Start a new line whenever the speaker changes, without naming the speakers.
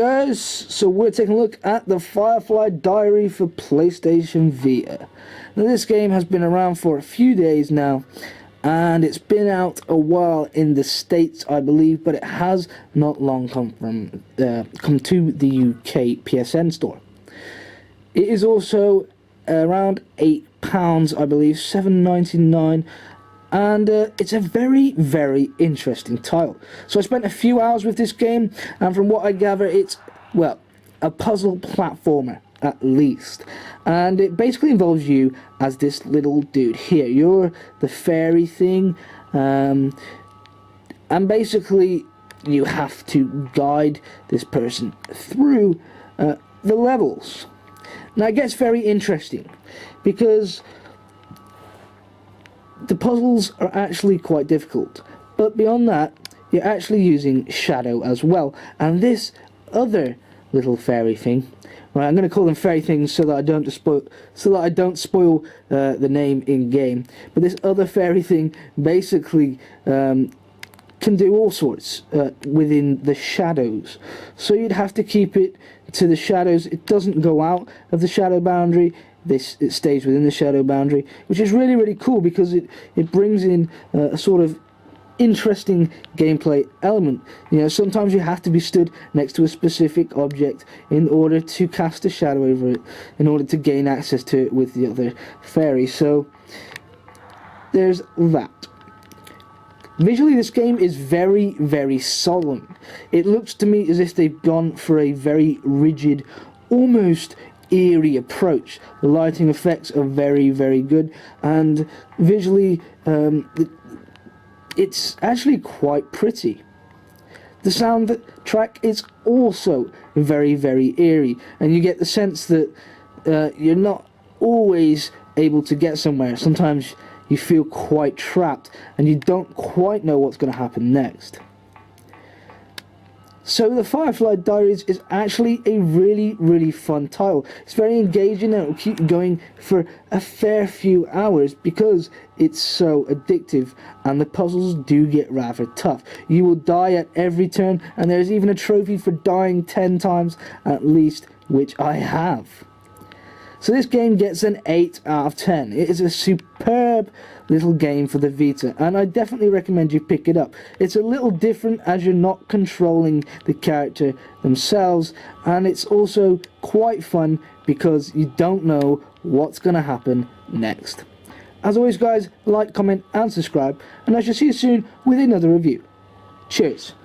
guys, so we're taking a look at the Firefly Diary for PlayStation Vita. Now this game has been around for a few days now, and it's been out a while in the States, I believe, but it has not long come to the UK PSN store. It is also around £8, I believe, £7.99. And it's a very, very interesting title. So I spent a few hours with this game, and from what I gather, it's, well, a puzzle platformer, at least. And it basically involves you as this little dude here. You're the fairy thing, and basically you have to guide this person through the levels. Now it gets very interesting, because the puzzles are actually quite difficult, but beyond that, you're actually using shadow as well. And this other little fairy thing, right, I'm going to call them fairy things so that I don't spoil the name in game. But this other fairy thing basically can do all sorts within the shadows. So you'd have to keep it to the shadows. It doesn't go out of the shadow boundary. It stays within the shadow boundary, which is really, really cool, because it brings in a sort of interesting gameplay element. You know, sometimes you have to be stood next to a specific object in order to cast a shadow over it, in order to gain access to it with the other fairies. So there's that. Visually, this game is very, very solemn. It looks to me as if they've gone for a very rigid, almost eerie approach. The lighting effects are very, very good, and visually it's actually quite pretty. The soundtrack is also very, very eerie, and you get the sense that you're not always able to get somewhere. Sometimes you feel quite trapped, and you don't quite know what's going to happen next. So the Firefly Diaries is actually a really, really fun title. It's very engaging, and it will keep you going for a fair few hours because it's so addictive, and the puzzles do get rather tough. You will die at every turn, and there's even a trophy for dying 10 times at least, which I have. So this game gets an 8 out of 10. It is a superb little game for the Vita, and I definitely recommend you pick it up. It's a little different as you're not controlling the character themselves, and it's also quite fun because you don't know what's going to happen next. As always guys, like, comment and subscribe, and I shall see you soon with another review. Cheers.